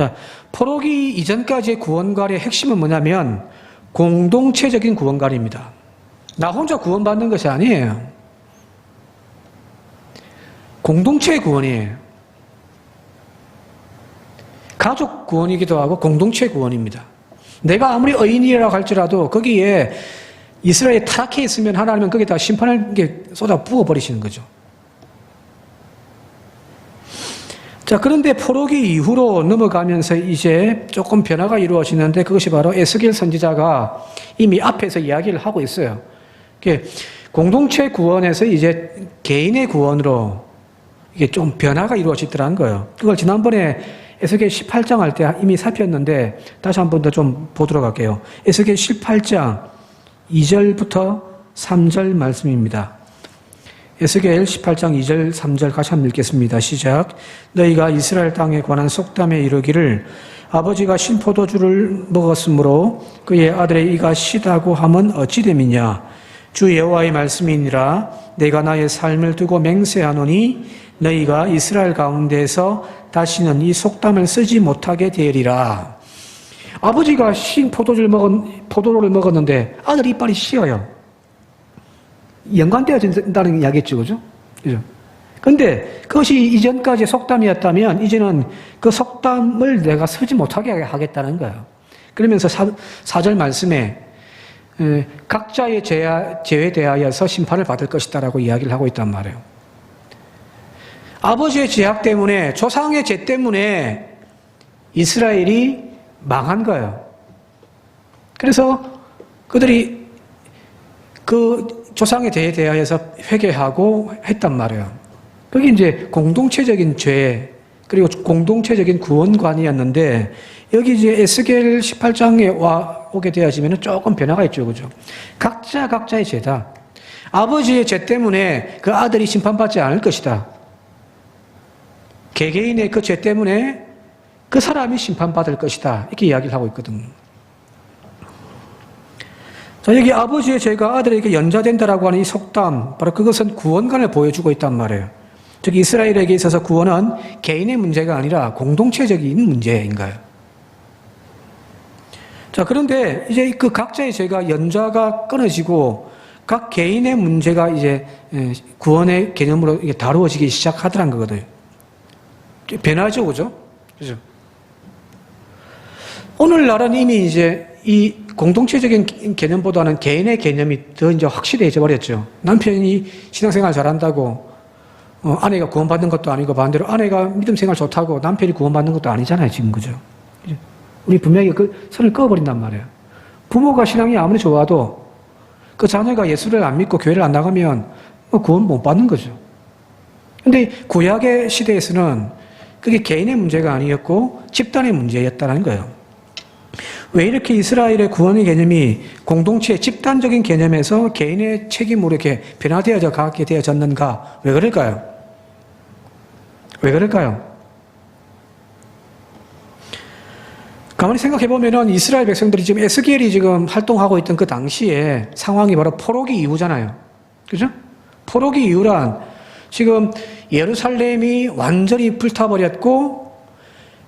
자, 포로기 이전까지의 구원관의 핵심은 뭐냐면 공동체적인 구원관입니다. 나 혼자 구원받는 것이 아니에요. 공동체의 구원이에요. 가족 구원이기도 하고 공동체 구원입니다. 내가 아무리 의인이라고 할지라도 거기에 이스라엘이 타락해 있으면 하나님은 거기다 심판을 쏟아 부어버리시는 거죠. 자, 그런데 포로기 이후로 넘어가면서 이제 조금 변화가 이루어지는데 그것이 바로 에스겔 선지자가 이미 앞에서 이야기를 하고 있어요. 공동체 구원에서 이제 개인의 구원으로 이게 좀 변화가 이루어지더라는 거예요. 그걸 지난번에 에스겔 18장 할 때 이미 살폈는데 다시 한 번 더 좀 보도록 할게요. 에스겔 18장 2절부터 3절 말씀입니다. 에스겔 18장 2절 3절 같이 한번 읽겠습니다. 시작. 너희가 이스라엘 땅에 관한 속담에 이르기를 아버지가 신포도주를 먹었으므로 그의 아들의 이가 시다고 하면 어찌 됨이냐. 주 여호와의 말씀이니라. 내가 나의 삶을 두고 맹세하노니 너희가 이스라엘 가운데에서 다시는 이 속담을 쓰지 못하게 되리라. 아버지가 신 포도를 먹었는데 아들 이빨이 씌어요. 연관되어진다는 이야기겠죠, 그죠? 근데 그것이 이전까지 속담이었다면 이제는 그 속담을 내가 쓰지 못하게 하겠다는 거예요. 그러면서 4절 말씀에 각자의 죄에 대하여서 심판을 받을 것이다라고 이야기를 하고 있단 말이에요. 아버지의 죄악 때문에, 조상의 죄 때문에 이스라엘이 망한 거예요. 그래서 그들이 그 조상의 죄에 대하여서 회개하고 했단 말이에요. 그게 이제 공동체적인 죄, 그리고 공동체적인 구원관이었는데, 여기 이제 에스겔 18장에 오게 되어지면 조금 변화가 있죠, 그죠? 각자의 죄다. 아버지의 죄 때문에 그 아들이 심판받지 않을 것이다. 개개인의 그 죄 때문에 그 사람이 심판받을 것이다. 이렇게 이야기를 하고 있거든요. 자, 여기 아버지의 죄가 아들에게 연좌된다라고 하는 이 속담, 바로 그것은 구원관을 보여주고 있단 말이에요. 즉, 이스라엘에게 있어서 구원은 개인의 문제가 아니라 공동체적인 문제인 거예요. 자, 그런데 이제 그 각자의 죄가 연좌가 끊어지고 각 개인의 문제가 이제 구원의 개념으로 다루어지기 시작하더란 거거든요. 변하죠, 그죠? 그죠? 오늘날은 이미 이제 이 공동체적인 개념보다는 개인의 개념이 더 이제 확실해져 버렸죠. 남편이 신앙생활 잘한다고 아내가 구원받는 것도 아니고 반대로 아내가 믿음 생활 좋다고 남편이 구원받는 것도 아니잖아요, 지금, 그죠? 우리 분명히 그 선을 그어버린단 말이에요. 부모가 신앙이 아무리 좋아도 그 자녀가 예수를 안 믿고 교회를 안 나가면 구원 못 받는 거죠. 근데 구약의 시대에서는 그게 개인의 문제가 아니었고 집단의 문제였다는 거예요. 왜 이렇게 이스라엘의 구원의 개념이 공동체 집단적인 개념에서 개인의 책임으로 이렇게 변화되어져 가게 되어졌는가? 왜 그럴까요? 왜 그럴까요? 가만히 생각해 보면은 이스라엘 백성들이 지금 에스겔이 지금 활동하고 있던 그 당시에 상황이 바로 포로기 이후잖아요. 그죠? 포로기 이후란 지금 예루살렘이 완전히 불타버렸고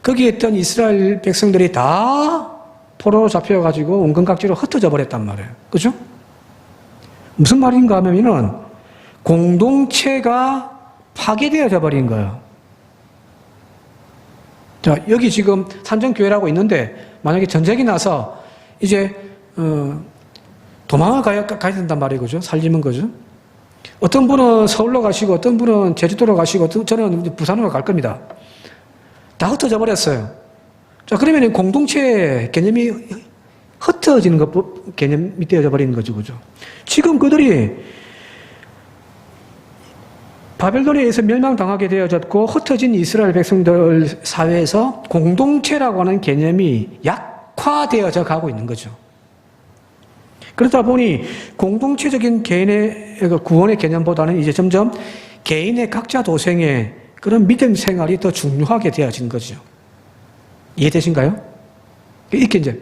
거기에 있던 이스라엘 백성들이 다 포로로 잡혀가지고 온건각지로 흩어져 버렸단 말이에요. 그죠? 무슨 말인가 하면은 공동체가 파괴되어져 버린 거예요. 자, 여기 지금 산정교회라고 있는데 만약에 전쟁이 나서 이제 도망을 가야 된단 말이에요. 그죠? 살림은 거죠? 어떤 분은 서울로 가시고 어떤 분은 제주도로 가시고 저는 부산으로 갈 겁니다. 다 흩어져 버렸어요. 자, 그러면 공동체 개념이 흩어지는 것, 개념이 되어져 버리는 거죠. 그죠? 지금 그들이 바벨론에 의해서 멸망당하게 되어졌고 흩어진 이스라엘 백성들 사회에서 공동체라고 하는 개념이 약화되어져 가고 있는 거죠. 그러다 보니 공동체적인 개인의 구원의 개념보다는 이제 점점 개인의 각자 도생의 그런 믿음 생활이 더 중요하게 되어진 거죠. 이해되신가요? 이렇게 이제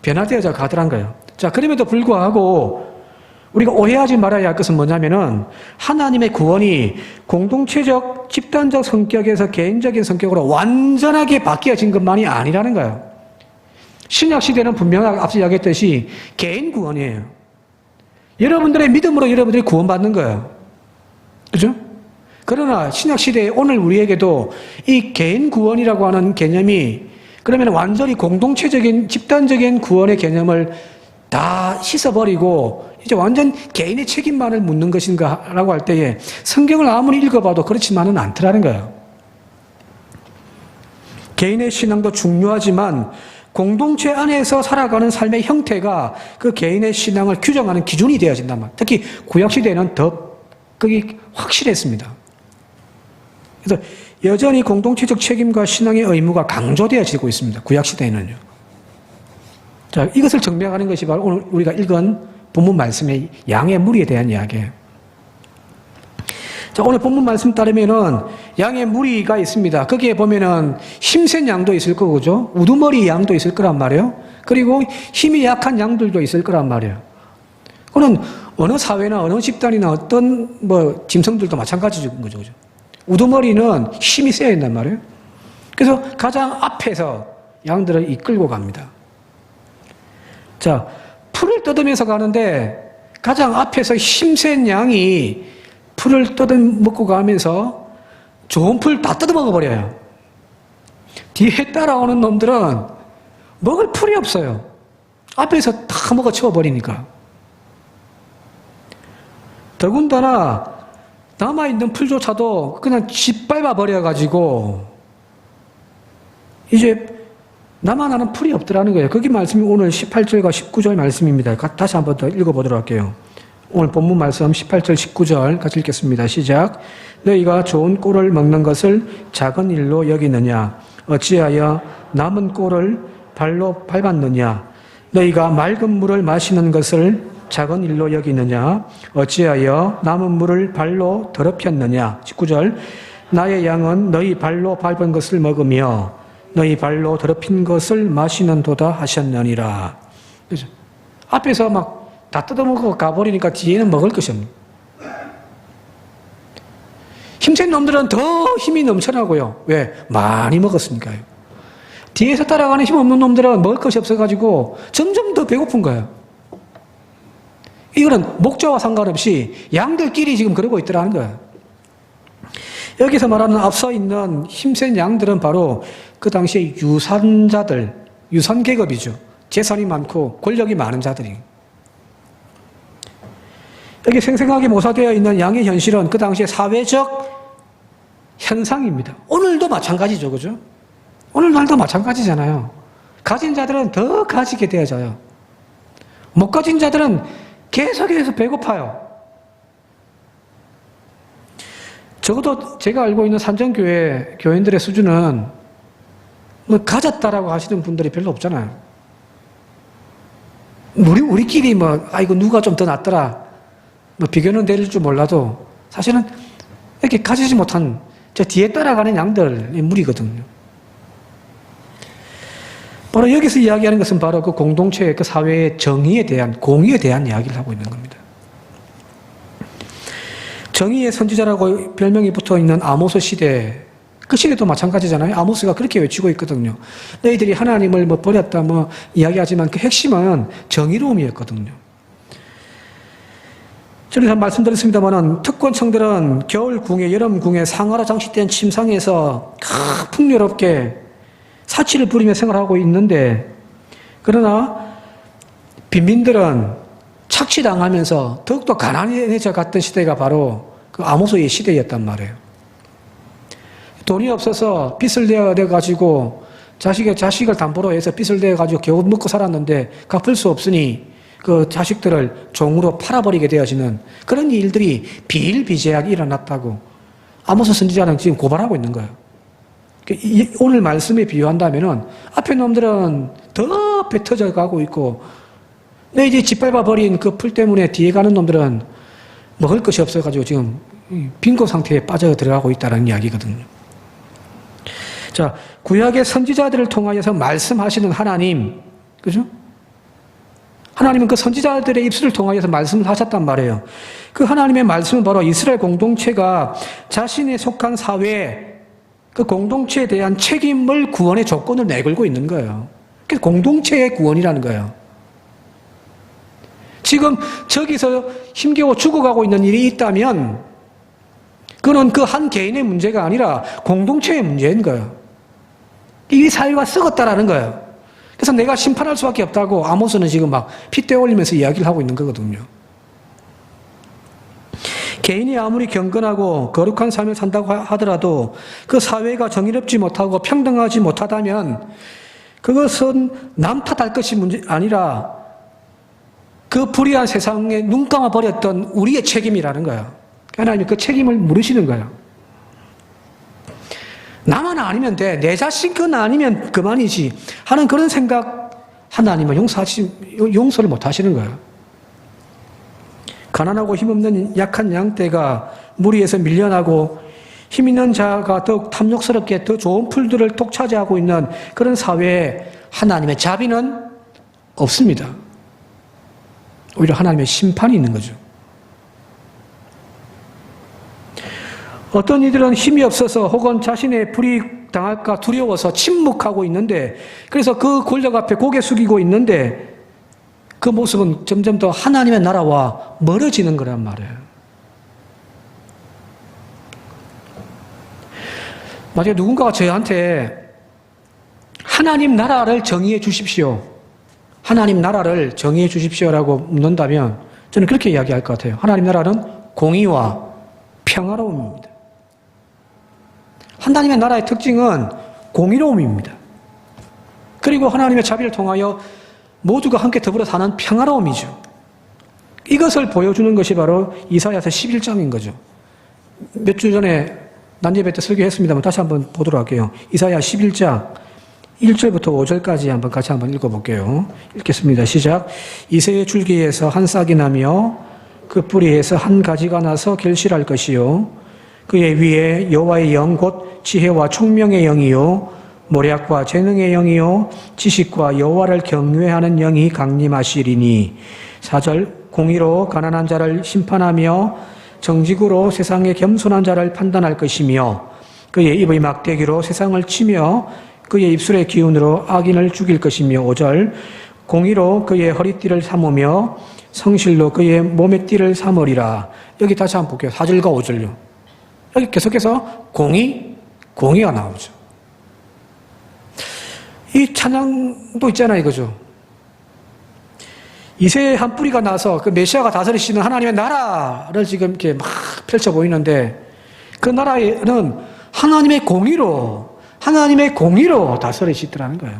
변화되어져 가더란 거예요. 자, 그럼에도 불구하고 우리가 오해하지 말아야 할 것은 뭐냐면은 하나님의 구원이 공동체적, 집단적 성격에서 개인적인 성격으로 완전하게 바뀌어진 것만이 아니라는 거예요. 신약 시대는 분명하게 앞서 이야기했듯이 개인 구원이에요. 여러분들의 믿음으로 여러분들이 구원받는 거예요. 그죠? 그러나 신약 시대에 오늘 우리에게도 이 개인 구원이라고 하는 개념이 그러면 완전히 공동체적인, 집단적인 구원의 개념을 다 씻어버리고 이제 완전 개인의 책임만을 묻는 것인가 라고 할 때에 성경을 아무리 읽어봐도 그렇지만은 않더라는 거예요. 개인의 신앙도 중요하지만 공동체 안에서 살아가는 삶의 형태가 그 개인의 신앙을 규정하는 기준이 되어진단 말이에요. 특히 구약시대에는 더 그게 확실했습니다. 그래서 여전히 공동체적 책임과 신앙의 의무가 강조되어지고 있습니다. 구약시대에는요. 자, 이것을 증명하는 것이 바로 오늘 우리가 읽은 본문 말씀의 양의 무리에 대한 이야기예요. 자, 오늘 본문 말씀 따르면은 양의 무리가 있습니다. 거기에 보면은 힘센 양도 있을 거고, 그죠? 우두머리 양도 있을 거란 말이에요. 그리고 힘이 약한 양들도 있을 거란 말이에요. 그는 어느 사회나 어느 집단이나 어떤 짐승들도 마찬가지인 거죠, 그죠? 우두머리는 힘이 세야 된단 말이에요. 그래서 가장 앞에서 양들을 이끌고 갑니다. 자, 풀을 뜯으면서 가는데 가장 앞에서 힘센 양이 풀을 뜯어먹고 가면서 좋은 풀 다 뜯어먹어버려요. 뒤에 따라오는 놈들은 먹을 풀이 없어요. 앞에서 다 먹어치워버리니까. 더군다나 남아있는 풀조차도 그냥 짓밟아버려가지고 이제 나만 아는 풀이 없더라는 거예요. 거기 말씀이 오늘 18절과 19절 말씀입니다. 다시 한번 더 읽어보도록 할게요. 오늘 본문 말씀 18절 19절 같이 읽겠습니다. 시작. 너희가 좋은 꼴을 먹는 것을 작은 일로 여기느냐? 어찌하여 남은 꼴을 발로 밟았느냐? 너희가 맑은 물을 마시는 것을 작은 일로 여기느냐? 어찌하여 남은 물을 발로 더럽혔느냐? 19절. 나의 양은 너희 발로 밟은 것을 먹으며 너희 발로 더럽힌 것을 마시는도다 하셨느니라. 그래서 앞에서 막 다 뜯어먹고 가버리니까 뒤에는 먹을 것이 없는. 힘센 놈들은 더 힘이 넘쳐나고요. 왜? 많이 먹었으니까요. 뒤에서 따라가는 힘 없는 놈들은 먹을 것이 없어가지고 점점 더 배고픈 거예요. 이거는 목자와 상관없이 양들끼리 지금 그러고 있더라는 거예요. 여기서 말하는 앞서 있는 힘센 양들은 바로 그 당시에 유산자들, 유산계급이죠. 재산이 많고 권력이 많은 자들이. 여기 생생하게 모사되어 있는 양의 현실은 그 당시에 사회적 현상입니다. 오늘도 마찬가지죠. 그죠? 오늘날도 마찬가지잖아요. 가진 자들은 더 가지게 되어져요. 못 가진 자들은 계속해서 배고파요. 적어도 제가 알고 있는 산정교회 교인들의 수준은 가졌다라고 하시는 분들이 별로 없잖아요. 우리끼리 아이고 누가 좀 더 낫더라. 비교는 내릴 줄 몰라도 사실은 이렇게 가지지 못한 저 뒤에 따라가는 양들의 무리거든요. 바로 여기서 이야기하는 것은 바로 그 공동체의 그 사회의 정의에 대한, 공의에 대한 이야기를 하고 있는 겁니다. 정의의 선지자라고 별명이 붙어 있는 아모스 시대, 그 시대도 마찬가지잖아요. 아모스가 그렇게 외치고 있거든요. 너희들이 하나님을 버렸다 이야기하지만 그 핵심은 정의로움이었거든요. 저는 말씀드렸습니다만 특권층들은 겨울 궁에, 여름 궁에 상하로 장식된 침상에서 풍요롭게 사치를 부리며 생활하고 있는데, 그러나 빈민들은 착취당하면서 더욱더 가난해져 갔던 시대가 바로 그 아모스의 시대였단 말이에요. 돈이 없어서 빚을 내가지고 자식을 담보로 해서 빚을 내가지고 겨우 먹고 살았는데 갚을 수 없으니 그 자식들을 종으로 팔아버리게 되어지는 그런 일들이 비일비재하게 일어났다고 아모스 선지자는 지금 고발하고 있는 거예요. 오늘 말씀에 비유한다면은 앞에 놈들은 더 배 터져 가고 있고, 내 이제 짓밟아버린 그 풀 때문에 뒤에 가는 놈들은 먹을 것이 없어가지고 지금 빈곤 상태에 빠져 들어가고 있다는 이야기거든요. 자, 구약의 선지자들을 통하여서 말씀하시는 하나님, 그죠? 하나님은 그 선지자들의 입술을 통하여서 말씀을 하셨단 말이에요. 그 하나님의 말씀은 바로 이스라엘 공동체가 자신에 속한 사회, 그 공동체에 대한 책임을 구원의 조건을 내걸고 있는 거예요. 그게 공동체의 구원이라는 거예요. 지금 저기서 힘겨워 죽어가고 있는 일이 있다면 그건 그 한 개인의 문제가 아니라 공동체의 문제인 거예요. 이 사회가 썩었다라는 거예요. 그래서 내가 심판할 수밖에 없다고 아모스는 지금 막 핏대 올리면서 이야기를 하고 있는 거거든요. 개인이 아무리 경건하고 거룩한 삶을 산다고 하더라도 그 사회가 정의롭지 못하고 평등하지 못하다면 그것은 남 탓할 것이 문제 아니라 그 불의한 세상에 눈 감아 버렸던 우리의 책임이라는 거예요. 하나님이 그 책임을 물으시는 거예요. 나만 아니면 돼. 내 자식은 아니면 그만이지 하는 그런 생각 하나님은 용서를 못 하시는 거예요. 가난하고 힘없는 약한 양떼가 무리에서 밀려나고 힘 있는 자가 더욱 탐욕스럽게 더 좋은 풀들을 독차지하고 있는 그런 사회에 하나님의 자비는 없습니다. 오히려 하나님의 심판이 있는 거죠. 어떤 이들은 힘이 없어서 혹은 자신의 불이익당할까 두려워서 침묵하고 있는데 그래서 그 권력 앞에 고개 숙이고 있는데 그 모습은 점점 더 하나님의 나라와 멀어지는 거란 말이에요. 만약에 누군가가 저희한테 하나님 나라를 정의해 주십시오. 하나님 나라를 정의해 주십시오라고 묻는다면 저는 그렇게 이야기할 것 같아요. 하나님 나라는 공의와 평화로움입니다. 하나님의 나라의 특징은 공의로움입니다. 그리고 하나님의 자비를 통하여 모두가 함께 더불어 사는 평화로움이죠. 이것을 보여주는 것이 바로 이사야서 11장인 거죠. 몇 주 전에 난예배 때 설교했습니다만 다시 한번 보도록 할게요. 이사야 11장 1절부터 5절까지 한번 같이 한번 읽어볼게요. 읽겠습니다. 시작. 이새의 줄기에서 한 싹이 나며 그 뿌리에서 한 가지가 나서 결실할 것이요 그의 위에 여호와의 영 곧 지혜와 총명의 영이요 모략과 재능의 영이요 지식과 여호와를 경외하는 영이 강림하시리니 4절 공의로 가난한 자를 심판하며 정직으로 세상의 겸손한 자를 판단할 것이며 그의 입의 막대기로 세상을 치며 그의 입술의 기운으로 악인을 죽일 것이며 5절 공의로 그의 허리띠를 삼으며 성실로 그의 몸의 띠를 삼으리라. 여기 다시 한번 볼게요. 4절과 5절요. 여기 계속해서 공의가 나오죠. 이 찬양도 있잖아요, 이거죠. 이새의 한 뿌리가 나서 그 메시아가 다스리시는 하나님의 나라를 지금 이렇게 막 펼쳐 보이는데 그 나라에는 하나님의 공의로 다스리시더라는 거예요.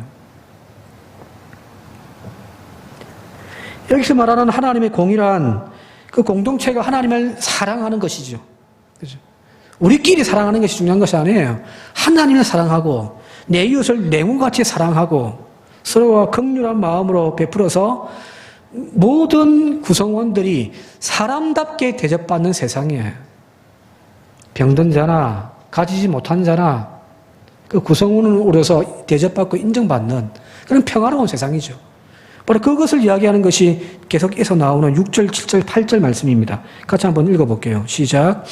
여기서 말하는 하나님의 공의란 그 공동체가 하나님을 사랑하는 것이죠. 그죠? 우리끼리 사랑하는 것이 중요한 것이 아니에요. 하나님을 사랑하고 내 이웃을 내 몸같이 사랑하고 서로가 긍휼한 마음으로 베풀어서 모든 구성원들이 사람답게 대접받는 세상이에요. 병든 자나 가지지 못한 자나 그 구성원으로서 대접받고 인정받는 그런 평화로운 세상이죠. 바로 그것을 이야기하는 것이 계속해서 나오는 6절, 7절, 8절 말씀입니다. 같이 한번 읽어볼게요. 시작.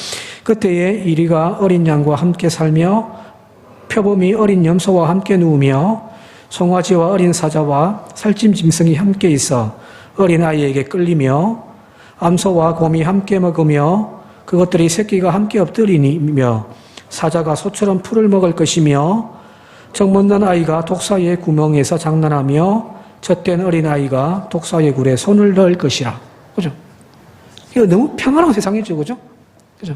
그때에 이리가 어린 양과 함께 살며 표범이 어린 염소와 함께 누우며 송아지와 어린 사자와 살찜 짐승이 함께 있어 어린아이에게 끌리며 암소와 곰이 함께 먹으며 그것들이 새끼가 함께 엎드리며 사자가 소처럼 풀을 먹을 것이며 정없는 아이가 독사의 구멍에서 장난하며 젖된 어린아이가 독사의 굴에 손을 넣을 것이라. 그죠? 이거 너무 평화로운 세상이죠. 그죠? 그죠?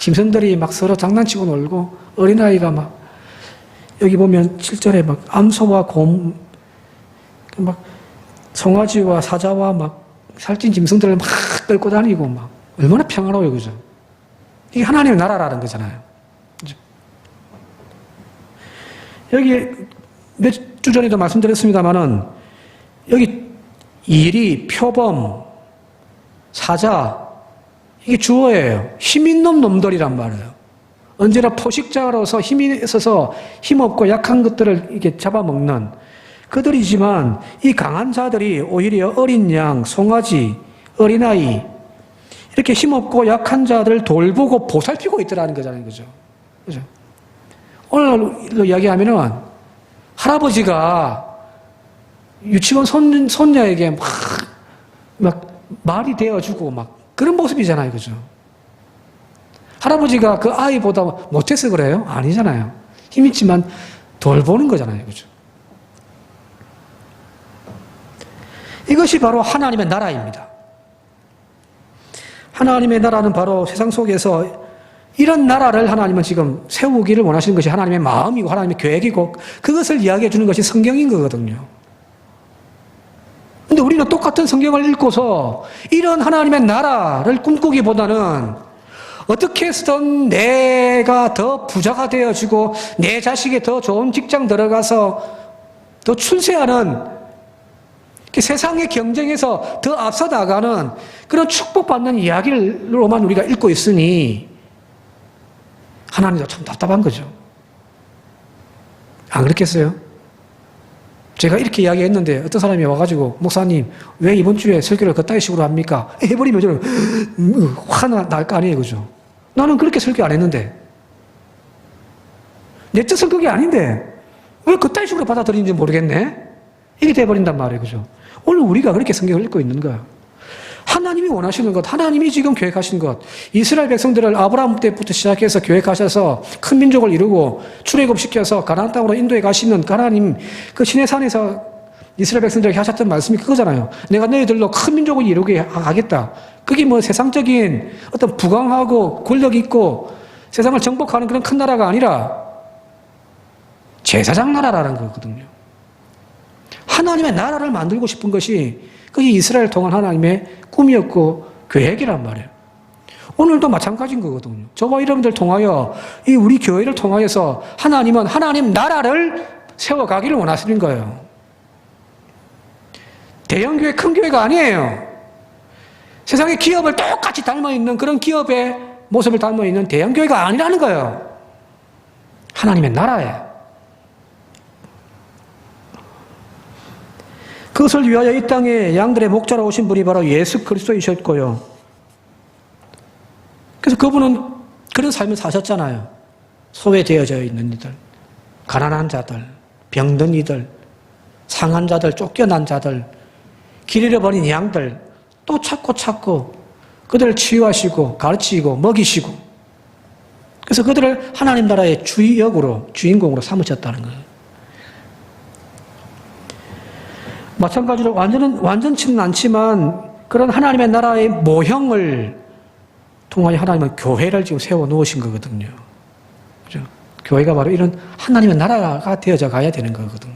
짐승들이 막 서로 장난치고 놀고 어린아이가 막 여기 보면 7절에 막 암소와 곰 막 송아지와 사자와 막 살찐 짐승들을 막 끌고 다니고 막 얼마나 평화로워요. 그죠? 이게 하나님의 나라라는 거잖아요. 그죠? 여기 몇 주 전에도 말씀드렸습니다만은 여기 이리, 표범, 사자 이게 주어예요. 힘 있는 놈들이란 말이에요. 언제나 포식자로서 힘이 있어서 힘없고 약한 것들을 이렇게 잡아먹는 그들이지만 이 강한 자들이 오히려 어린 양, 송아지, 어린아이 이렇게 힘없고 약한 자들을 돌보고 보살피고 있더라는 거잖아요. 그죠? 그죠? 오늘로 이야기하면은 할아버지가 유치원 손녀에게 막 말이 되어주고 막 그런 모습이잖아요. 그죠? 할아버지가 그 아이보다 못해서 그래요? 아니잖아요. 힘있지만 돌보는 거잖아요. 그죠? 이것이 바로 하나님의 나라입니다. 하나님의 나라는 바로 세상 속에서 이런 나라를 하나님은 지금 세우기를 원하시는 것이 하나님의 마음이고 하나님의 계획이고 그것을 이야기해 주는 것이 성경인 거거든요. 근데 우리는 똑같은 성경을 읽고서 이런 하나님의 나라를 꿈꾸기보다는 어떻게 해서든 내가 더 부자가 되어지고 내 자식이 더 좋은 직장 들어가서 더 출세하는 세상의 경쟁에서 더 앞서 나가는 그런 축복받는 이야기로만 우리가 읽고 있으니 하나님도 참 답답한 거죠. 안 그렇겠어요? 제가 이렇게 이야기했는데 어떤 사람이 와가지고 목사님 왜 이번 주에 설교를 그따위 식으로 합니까? 해버리면 저는 화나 날 거 아니에요. 그죠? 나는 그렇게 설교 안 했는데 내 뜻은 그게 아닌데 왜 그따위 식으로 받아들이는지 모르겠네? 이게 돼버린단 말이에요. 그죠? 오늘 우리가 그렇게 성경을 읽고 있는 거야. 하나님이 원하시는 것, 하나님이 지금 계획하신 것, 이스라엘 백성들을 아브라함 때부터 시작해서 계획하셔서 큰 민족을 이루고 출애굽시켜서 가나안 땅으로 인도해 가시는 하나님 그 시내산에서 이스라엘 백성들에게 하셨던 말씀이 그거잖아요. 내가 너희들로 큰 민족을 이루게 하겠다. 그게 뭐 세상적인 어떤 부강하고 권력 있고 세상을 정복하는 그런 큰 나라가 아니라 제사장 나라라는 거거든요. 하나님의 나라를 만들고 싶은 것이 그게 이스라엘 통한 하나님의 꿈이었고 계획이란 말이에요. 오늘도 마찬가지인 거거든요. 저와 여러분들 통하여 이 우리 교회를 통하여서 하나님은 하나님 나라를 세워가기를 원하시는 거예요. 대형교회, 큰 교회가 아니에요. 세상의 기업을 똑같이 닮아있는 그런 기업의 모습을 닮아있는 대형교회가 아니라는 거예요. 하나님의 나라예요. 그것을 위하여 이 땅에 양들의 목자로 오신 분이 바로 예수 그리스도이셨고요. 그래서 그분은 그런 삶을 사셨잖아요. 소외되어져 있는 이들, 가난한 자들, 병든 이들, 상한 자들, 쫓겨난 자들, 길 잃어버린 양들 또 찾고 그들을 치유하시고 가르치고 먹이시고 그래서 그들을 하나님 나라의 주인공으로 삼으셨다는 거예요. 마찬가지로 완전치는 않지만 그런 하나님의 나라의 모형을 통하여 하나님은 교회를 지금 세워 놓으신 거거든요. 그죠? 교회가 바로 이런 하나님의 나라가 되어져 가야 되는 거거든요.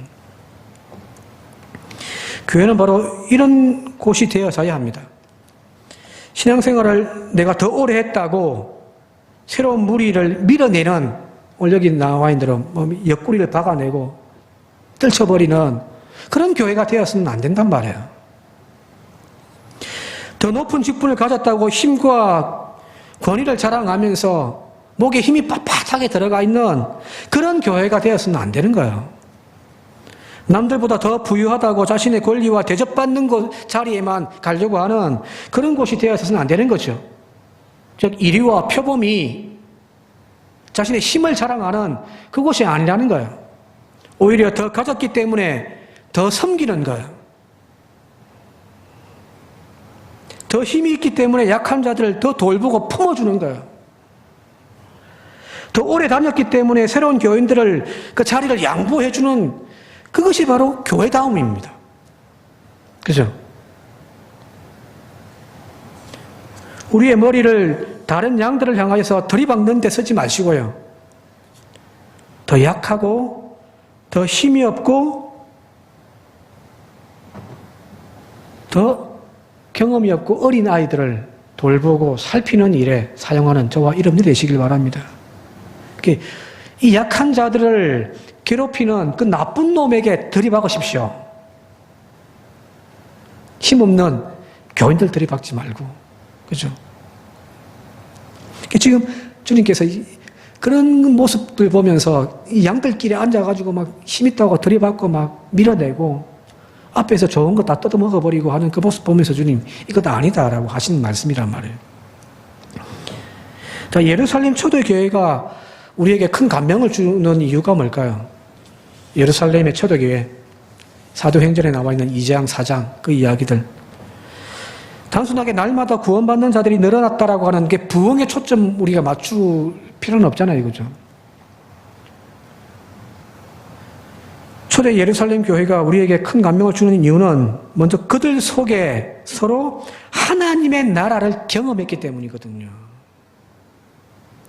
교회는 바로 이런 곳이 되어져야 합니다. 신앙생활을 내가 더 오래 했다고 새로운 무리를 밀어내는 오늘 여기 나와 있는 대로 옆구리를 박아내고 떨쳐버리는 그런 교회가 되었으면 안 된단 말이에요. 더 높은 직분을 가졌다고 힘과 권위를 자랑하면서 목에 힘이 빳빳하게 들어가 있는 그런 교회가 되었으면 안 되는 거예요. 남들보다 더 부유하다고 자신의 권리와 대접받는 자리에만 가려고 하는 그런 곳이 되어서는 안 되는 거죠. 즉 이리와 표범이 자신의 힘을 자랑하는 그곳이 아니라는 거예요. 오히려 더 가졌기 때문에 더 섬기는 거예요. 더 힘이 있기 때문에 약한 자들을 더 돌보고 품어주는 거예요. 더 오래 다녔기 때문에 새로운 교인들을 그 자리를 양보해주는 그것이 바로 교회다움입니다. 그죠? 우리의 머리를 다른 양들을 향하여서 들이박는 데 쓰지 마시고요. 더 약하고 더 힘이 없고 더 경험이 없고 어린 아이들을 돌보고 살피는 일에 사용하는 저와 여러분이 되시길 바랍니다. 이 약한 자들을 괴롭히는 그 나쁜 놈에게 들이박으십시오. 힘없는 교인들 들이박지 말고. 그죠? 지금 주님께서 그런 모습들 보면서 이 양들끼리 앉아가지고 막 힘있다고 들이받고 막 밀어내고 앞에서 좋은 거 다 뜯어먹어버리고 하는 그 모습 보면서 주님, 이거 다 아니다라고 하시는 말씀이란 말이에요. 자, 예루살렘 초대교회가 우리에게 큰 감명을 주는 이유가 뭘까요? 예루살렘의 초대교회, 사도행전에 나와 있는 2장, 4장 그 이야기들. 단순하게 날마다 구원받는 자들이 늘어났다라고 하는 게 부흥의 초점 우리가 맞출 필요는 없잖아요, 그죠? 초대 예루살렘 교회가 우리에게 큰 감명을 주는 이유는 먼저 그들 속에 서로 하나님의 나라를 경험했기 때문이거든요.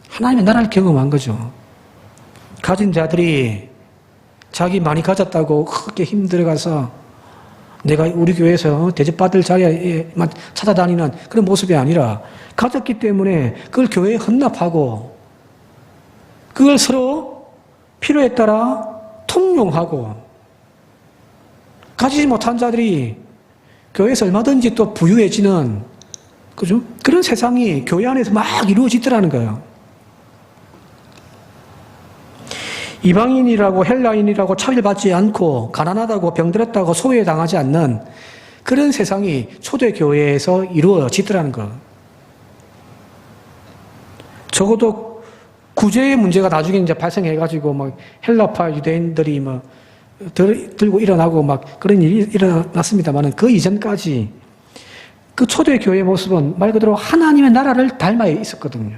하나님의 나라를 경험한 거죠. 가진 자들이 자기 많이 가졌다고 크게 힘들어가서 내가 우리 교회에서 대접받을 자리에만 찾아다니는 그런 모습이 아니라 가졌기 때문에 그걸 교회에 헌납하고 그걸 서로 필요에 따라 통용하고 가지지 못한 자들이 교회에서 얼마든지 또 부유해지는 그죠? 그런 세상이 교회 안에서 막 이루어지더라는 거예요. 이방인이라고 헬라인이라고 차별받지 않고 가난하다고 병들었다고 소외당하지 않는 그런 세상이 초대교회에서 이루어지더라는 거. 적어도 구제의 문제가 나중에 이제 발생해가지고 막 헬라파 유대인들이 뭐 들고 일어나고 막 그런 일이 일어났습니다만은 그 이전까지 그 초대교회의 모습은 말 그대로 하나님의 나라를 닮아 있었거든요.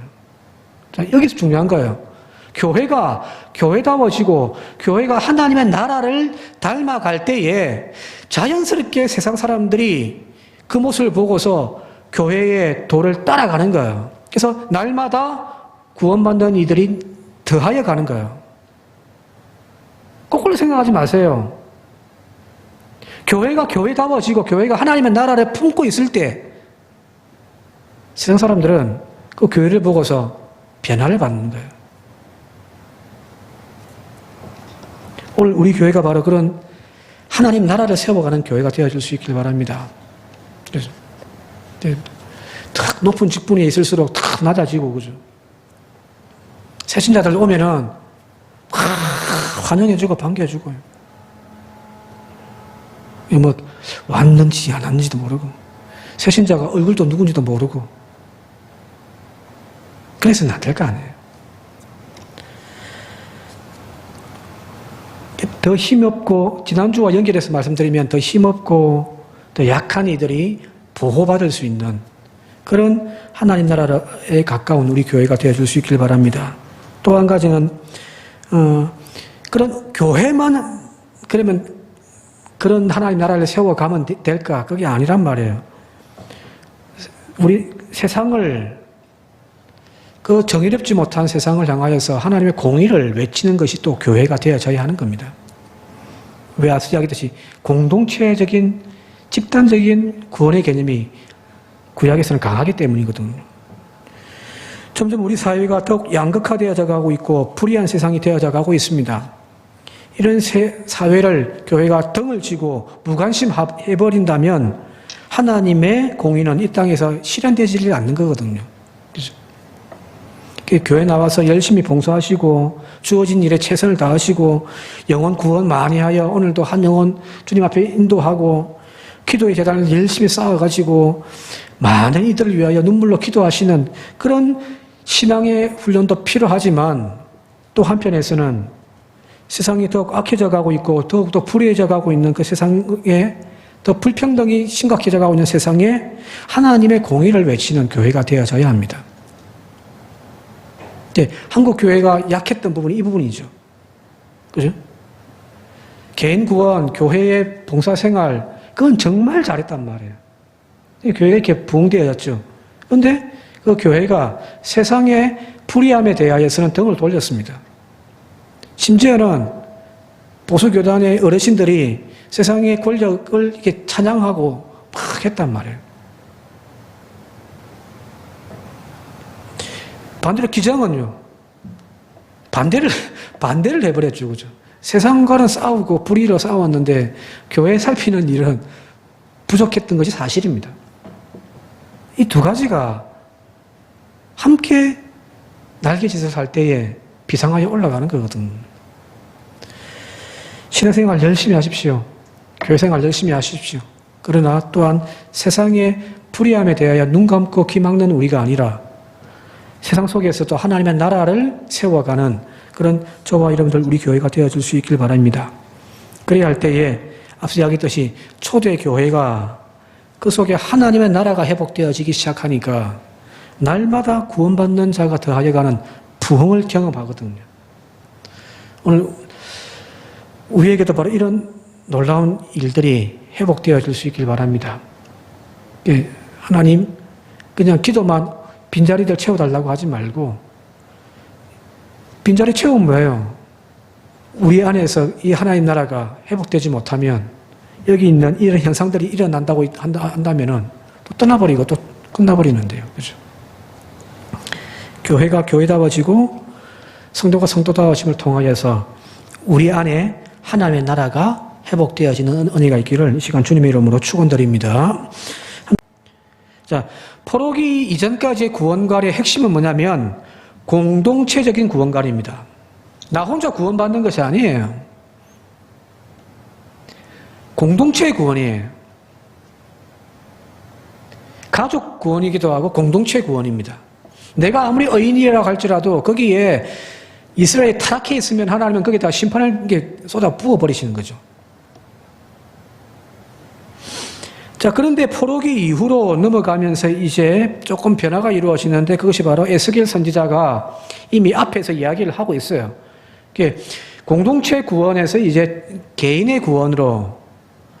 자, 여기서 중요한 거예요. 교회가 교회다워지고 교회가 하나님의 나라를 닮아갈 때에 자연스럽게 세상 사람들이 그 모습을 보고서 교회의 도를 따라가는 거예요. 그래서 날마다 구원받는 이들이 더하여 가는 거예요. 거꾸로 생각하지 마세요. 교회가 교회다워지고 교회가 하나님의 나라를 품고 있을 때 세상 사람들은 그 교회를 보고서 변화를 받는 거예요. 오늘 우리 교회가 바로 그런 하나님 나라를 세워가는 교회가 되어줄 수 있길 바랍니다. 그래서 탁 높은 직분에 있을수록 탁 낮아지고 그죠. 새신자들 오면은 환영해주고 반겨주고 뭐 왔는지 안 왔는지도 모르고 새신자가 얼굴도 누군지도 모르고 그래서는 안 될 거 아니에요. 더 힘없고 지난주와 연결해서 말씀드리면 더 힘없고 더 약한 이들이 보호받을 수 있는 그런 하나님 나라에 가까운 우리 교회가 되어줄 수 있길 바랍니다. 또 한 가지는 그런 교회만 그러면 그런 하나님 나라를 세워가면 될까? 그게 아니란 말이에요. 우리 세상을 그 정의롭지 못한 세상을 향하여서 하나님의 공의를 외치는 것이 또 교회가 되어져야 하는 겁니다. 왜 앞서 이야기했듯이 공동체적인 집단적인 구원의 개념이 구약에서는 강하기 때문이거든요. 점점 우리 사회가 더욱 양극화되어져 가고 있고 불의한 세상이 되어져 가고 있습니다. 이런 사회를 교회가 등을 쥐고 무관심해버린다면 하나님의 공의는 이 땅에서 실현되지 않는 거거든요. 그렇죠? 교회 나와서 열심히 봉사하시고 주어진 일에 최선을 다하시고 영혼 구원 많이 하여 오늘도 한 영혼 주님 앞에 인도하고 기도의 재단을 열심히 쌓아가지고 많은 이들을 위하여 눈물로 기도하시는 그런 신앙의 훈련도 필요하지만 또 한편에서는 세상이 더욱 악해져 가고 있고 더욱더 불의해져 가고 있는 그 세상에 더 불평등이 심각해져 가고 있는 세상에 하나님의 공의를 외치는 교회가 되어져야 합니다. 네, 한국 교회가 약했던 부분이 이 부분이죠. 그죠? 개인 구원, 교회의 봉사생활, 그건 정말 잘했단 말이에요. 교회가 이렇게 부흥되어졌죠. 그런데 그 교회가 세상의 불의함에 대하여서는 등을 돌렸습니다. 심지어는 보수교단의 어르신들이 세상의 권력을 이렇게 찬양하고 막 했단 말이에요. 반대로 기장은요, 반대를 해버렸죠. 그죠? 세상과는 싸우고 불의로 싸웠는데 교회 살피는 일은 부족했던 것이 사실입니다. 이 두 가지가 함께 날개짓을 할 때에 비상하게 올라가는 거거든. 신앙생활 열심히 하십시오. 교회생활 열심히 하십시오. 그러나 또한 세상의 불의함에 대하여 눈 감고 귀 막는 우리가 아니라 세상 속에서도 하나님의 나라를 세워가는 그런 저와 여러분들 우리 교회가 되어줄 수 있길 바랍니다. 그래야 할 때에 앞서 이야기했듯이 초대교회가 그 속에 하나님의 나라가 회복되어지기 시작하니까 날마다 구원받는 자가 더하여가는 부흥을 경험하거든요. 오늘 우리에게도 바로 이런 놀라운 일들이 회복되어질 수 있길 바랍니다. 예, 하나님 그냥 기도만 빈자리들 채워달라고 하지 말고 빈자리 채우면 뭐예요? 우리 안에서 이 하나님 나라가 회복되지 못하면 여기 있는 이런 현상들이 일어난다고 한다면은 또 떠나버리고 또 끝나버리는데요. 그죠? 교회가 교회다워지고 성도가 성도다워짐을 통하여서 우리 안에 하나님의 나라가 회복되어지는 은혜가 있기를 이 시간 주님의 이름으로 축원드립니다. 자, 포로기 이전까지의 구원관의 핵심은 뭐냐면 공동체적인 구원관입니다. 나 혼자 구원받는 것이 아니에요. 공동체의 구원이에요. 가족 구원이기도 하고 공동체 구원입니다. 내가 아무리 의인이라고 할지라도 거기에 이스라엘이 타락해 있으면 하나님은 거기다 심판을 쏟아 부어버리시는 거죠. 자, 그런데 포로기 이후로 넘어가면서 이제 조금 변화가 이루어지는데 그것이 바로 에스겔 선지자가 이미 앞에서 이야기를 하고 있어요. 공동체 구원에서 이제 개인의 구원으로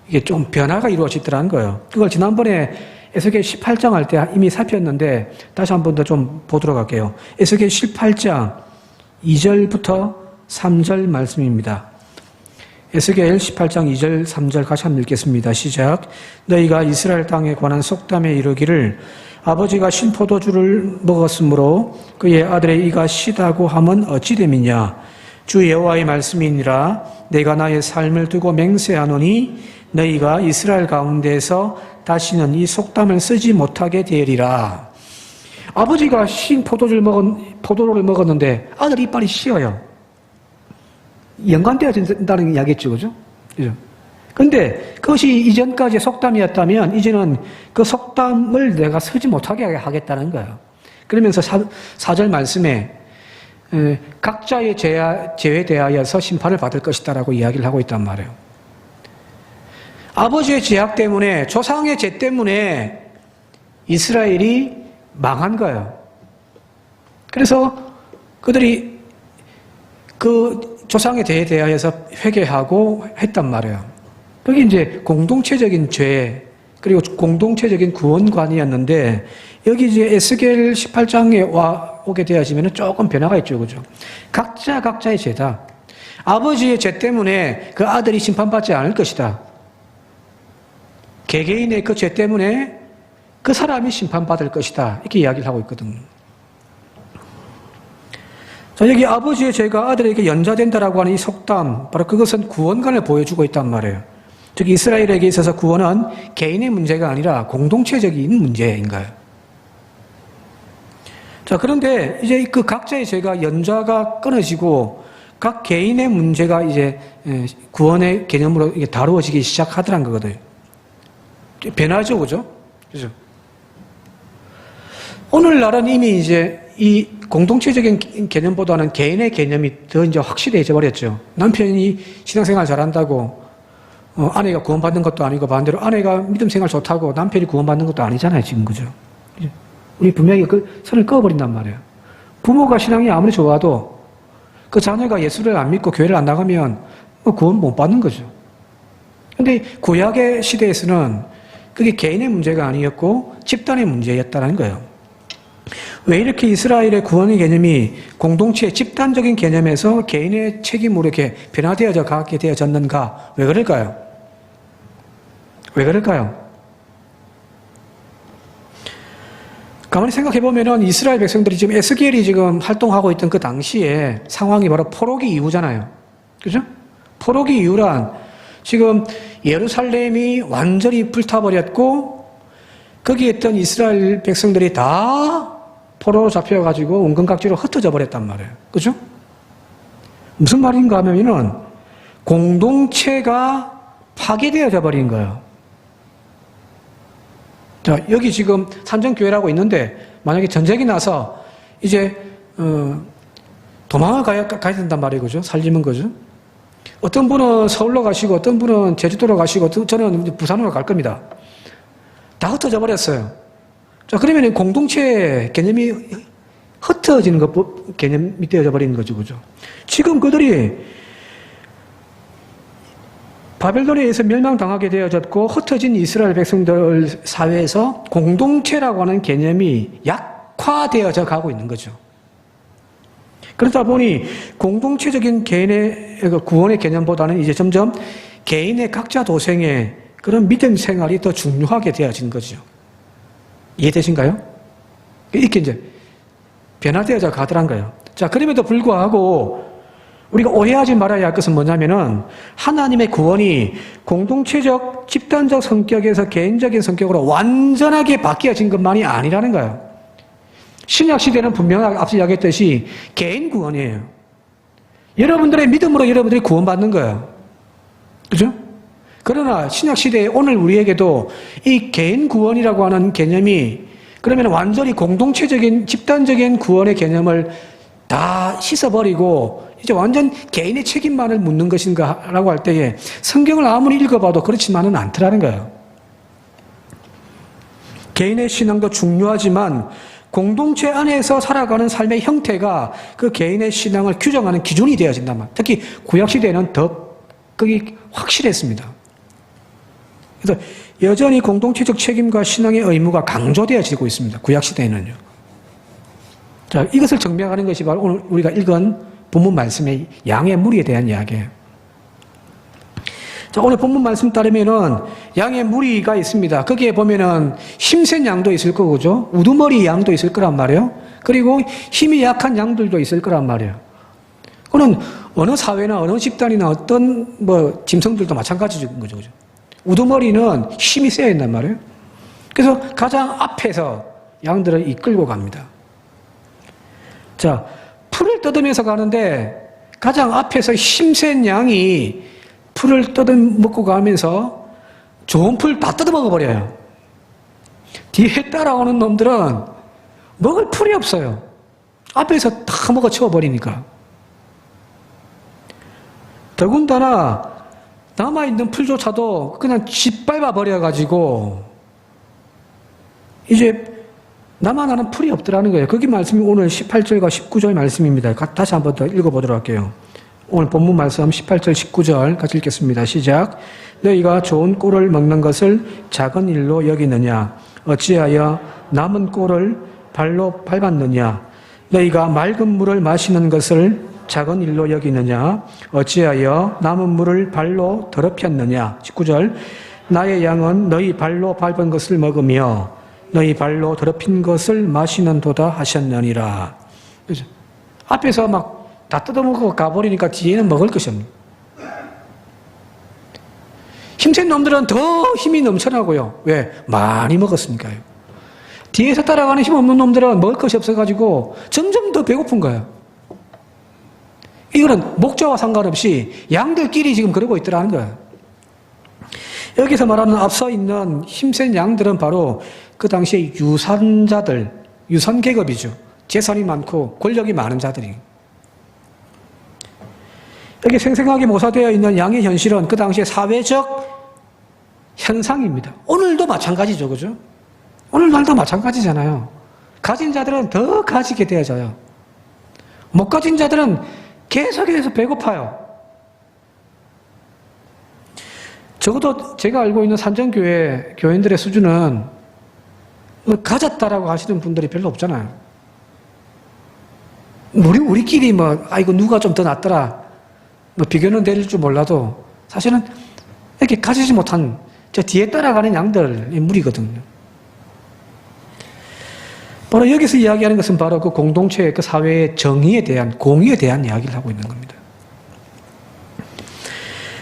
이게 좀 변화가 이루어지더라는 거예요. 그걸 지난번에 에스겔 18장 할 때 이미 살폈는데 다시 한 번 더 좀 보도록 할게요. 에스겔 18장 2절부터 3절 말씀입니다. 에스겔 18장 2절 3절 같이 한번 읽겠습니다. 시작. 너희가 이스라엘 땅에 관한 속담에 이르기를 아버지가 신포도주를 먹었으므로 그의 아들의 이가 시다고 하면 어찌 됨이냐. 주 여호와의 말씀이니라. 내가 나의 삶을 두고 맹세하노니 너희가 이스라엘 가운데에서 다시는 이 속담을 쓰지 못하게 되리라. 아버지가 신 포도를 먹었는데 아들 이빨이 씌어요. 연관되어진다는 이야기겠죠, 그죠? 근데 그것이 이전까지 속담이었다면 이제는 그 속담을 내가 쓰지 못하게 하겠다는 거예요. 그러면서 4절 말씀에 각자의 죄에 대하여서 심판을 받을 것이다라고 이야기를 하고 있단 말이에요. 아버지의 죄악 때문에, 조상의 죄 때문에 이스라엘이 망한 거예요. 그래서 그들이 그 조상의 죄에 대하여서 회개하고 했단 말이에요. 그게 이제 공동체적인 죄, 그리고 공동체적인 구원관이었는데, 여기 이제 에스겔 18장에 오게 되어지면 조금 변화가 있죠, 그죠? 각자의 죄다. 아버지의 죄 때문에 그 아들이 심판받지 않을 것이다. 개개인의 그 죄 때문에 그 사람이 심판받을 것이다. 이렇게 이야기를 하고 있거든요. 자, 여기 아버지의 죄가 아들에게 연좌된다라고 하는 이 속담, 바로 그것은 구원관을 보여주고 있단 말이에요. 즉, 이스라엘에게 있어서 구원은 개인의 문제가 아니라 공동체적인 문제인 거예요. 자, 그런데 이제 그 각자의 죄가 연좌가 끊어지고 각 개인의 문제가 이제 구원의 개념으로 다루어지기 시작하더란 거거든요. 변하죠, 그죠? 그죠? 오늘날은 이미 이제 이 공동체적인 개념보다는 개인의 개념이 더 이제 확실해져 버렸죠. 남편이 신앙생활 잘한다고 아내가 구원받는 것도 아니고 반대로 아내가 믿음 생활 좋다고 남편이 구원받는 것도 아니잖아요, 지금, 그죠? 우리 분명히 그 선을 그어버린단 말이에요. 부모가 신앙이 아무리 좋아도 그 자녀가 예수를 안 믿고 교회를 안 나가면 구원 못 받는 거죠. 근데 구약의 시대에서는 그게 개인의 문제가 아니었고 집단의 문제였다는 거예요. 왜 이렇게 이스라엘의 구원의 개념이 공동체의 집단적인 개념에서 개인의 책임으로 이렇게 변화되어져 가게 되어졌는가? 왜 그럴까요? 왜 그럴까요? 가만히 생각해 보면은 이스라엘 백성들이 지금 에스겔이 지금 활동하고 있던 그 당시에 상황이 바로 포로기 이후잖아요. 그죠? 포로기 이후란 지금 예루살렘이 완전히 불타버렸고 거기에 있던 이스라엘 백성들이 다 포로로 잡혀가지고 온갖각지로 흩어져 버렸단 말이에요. 그죠? 무슨 말인가 하면은 공동체가 파괴되어져 버린 거예요. 자, 여기 지금 산정교회라고 있는데 만약에 전쟁이 나서 이제 도망을 가야 된단 말이에요. 그죠? 살림은 거죠. 어떤 분은 서울로 가시고 어떤 분은 제주도로 가시고 저는 부산으로 갈 겁니다. 다 흩어져 버렸어요. 자, 그러면 공동체 개념이 흩어지는 것, 개념이 되어져 버리는 거죠. 그죠? 지금 그들이 바벨론에 의해서 멸망당하게 되어졌고 흩어진 이스라엘 백성들 사회에서 공동체라고 하는 개념이 약화되어져 가고 있는 거죠. 그러다 보니 공동체적인 개인의 구원의 개념보다는 이제 점점 개인의 각자 도생의 그런 믿음 생활이 더 중요하게 되어진 거죠. 이해되신가요? 이렇게 이제 변화되어져 가더란 거예요. 자, 그럼에도 불구하고 우리가 오해하지 말아야 할 것은 뭐냐면은 하나님의 구원이 공동체적, 집단적 성격에서 개인적인 성격으로 완전하게 바뀌어진 것만이 아니라는 거예요. 신약 시대는 분명하게 앞서 이야기했듯이 개인 구원이에요. 여러분들의 믿음으로 여러분들이 구원받는 거예요. 그죠? 그러나 신약 시대에 오늘 우리에게도 이 개인 구원이라고 하는 개념이 그러면 완전히 공동체적인, 집단적인 구원의 개념을 다 씻어버리고 이제 완전 개인의 책임만을 묻는 것인가 라고 할 때에 성경을 아무리 읽어봐도 그렇지만은 않더라는 거예요. 개인의 신앙도 중요하지만 공동체 안에서 살아가는 삶의 형태가 그 개인의 신앙을 규정하는 기준이 되어진단 말이에요. 특히 구약시대에는 더 그게 확실했습니다. 그래서 여전히 공동체적 책임과 신앙의 의무가 강조되어지고 있습니다. 구약시대에는요. 자, 이것을 증명하는 것이 바로 오늘 우리가 읽은 본문 말씀의 양의 무리에 대한 이야기예요. 자, 오늘 본문 말씀 따르면은 양의 무리가 있습니다. 거기에 보면은 힘센 양도 있을 거고, 그죠? 우두머리 양도 있을 거란 말이에요. 그리고 힘이 약한 양들도 있을 거란 말이에요. 그는 어느 사회나 어느 집단이나 어떤 짐승들도 마찬가지인 거죠, 그죠? 우두머리는 힘이 세야 된단 말이에요. 그래서 가장 앞에서 양들을 이끌고 갑니다. 자, 풀을 뜯으면서 가는데 가장 앞에서 힘센 양이 풀을 먹고 가면서 좋은 풀 다 뜯어먹어 버려요. 뒤에 따라오는 놈들은 먹을 풀이 없어요. 앞에서 다 먹어치워 버리니까. 더군다나 남아있는 풀조차도 그냥 짓밟아 버려가지고 이제 남아나는 풀이 없더라는 거예요. 거기 말씀이 오늘 18절과 19절 말씀입니다. 다시 한번 더 읽어보도록 할게요. 오늘 본문 말씀 18절 19절 같이 읽겠습니다. 시작. 너희가 좋은 꼴을 먹는 것을 작은 일로 여기느냐? 어찌하여 남은 꼴을 발로 밟았느냐? 너희가 맑은 물을 마시는 것을 작은 일로 여기느냐? 어찌하여 남은 물을 발로 더럽혔느냐? 19절. 나의 양은 너희 발로 밟은 것을 먹으며 너희 발로 더럽힌 것을 마시는도다 하셨느니라. 그죠? 앞에서 막 다 뜯어먹고 가버리니까 뒤에는 먹을 것이 없는. 힘센 놈들은 더 힘이 넘쳐나고요. 왜? 많이 먹었으니까요. 뒤에서 따라가는 힘없는 놈들은 먹을 것이 없어가지고 점점 더 배고픈 거예요. 이거는 목자와 상관없이 양들끼리 지금 그러고 있더라는 거예요. 여기서 말하는 앞서 있는 힘센 양들은 바로 그 당시에 유산자들, 유산계급이죠. 재산이 많고 권력이 많은 자들이. 여기 생생하게 묘사되어 있는 양의 현실은 그 당시에 사회적 현상입니다. 오늘도 마찬가지죠. 그죠? 오늘날도 마찬가지잖아요. 가진 자들은 더 가지게 되어져요. 못 가진 자들은 계속해서 배고파요. 적어도 제가 알고 있는 산정교회 교인들의 수준은 가졌다라고 하시는 분들이 별로 없잖아요. 우리끼리 아이고 누가 좀 더 낫더라 비교는 될 줄 몰라도 사실은 이렇게 가지지 못한 저 뒤에 따라가는 양들의 무리거든요. 바로 여기서 이야기하는 것은 바로 그 공동체의 그 사회의 정의에 대한, 공의에 대한 이야기를 하고 있는 겁니다.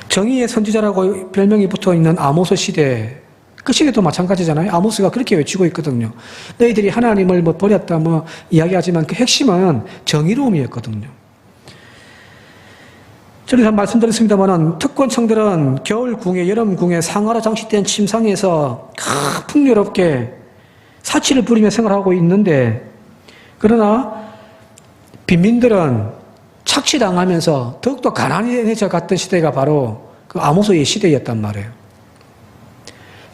정의의 선지자라고 별명이 붙어 있는 아모스 시대, 그 시대도 마찬가지잖아요. 아모스가 그렇게 외치고 있거든요. 너희들이 하나님을 버렸다 이야기하지만 그 핵심은 정의로움이었거든요. 전에 말씀드렸습니다만 특권층들은 겨울 궁에, 여름 궁에 상하로 장식된 침상에서 풍요롭게 사치를 부리며 생활하고 있는데, 그러나 빈민들은 착취당하면서 더욱더 가난해져 갔던 시대가 바로 그 아모스의 시대였단 말이에요.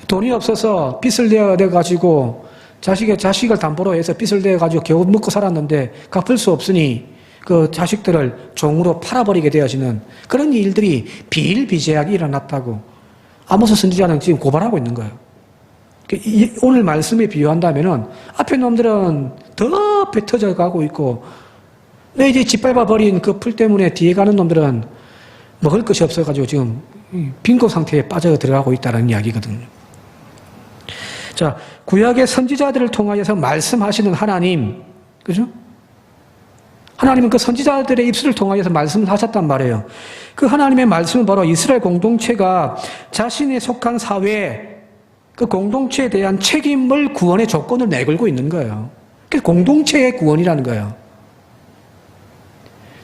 돈이 없어서 빚을 내가지고 자식을 담보로 해서 빚을 내가지고 겨우 먹고 살았는데 갚을 수 없으니 그 자식들을 종으로 팔아버리게 되어지는 그런 일들이 비일비재하게 일어났다고 아모스 선지자는 지금 고발하고 있는 거예요. 오늘 말씀에 비유한다면은 앞에 놈들은 더 배 터져 가고 있고, 왜 이제 짓밟아버린 그 풀 때문에 뒤에 가는 놈들은 먹을 것이 없어가지고 지금 빈곤 상태에 빠져 들어가고 있다는 이야기거든요. 자, 구약의 선지자들을 통하여서 말씀하시는 하나님, 그죠? 하나님은 그 선지자들의 입술을 통하여서 말씀을 하셨단 말이에요. 그 하나님의 말씀은 바로 이스라엘 공동체가 자신에 속한 사회, 그 공동체에 대한 책임을 구원의 조건을 내걸고 있는 거예요. 그게 공동체의 구원이라는 거예요.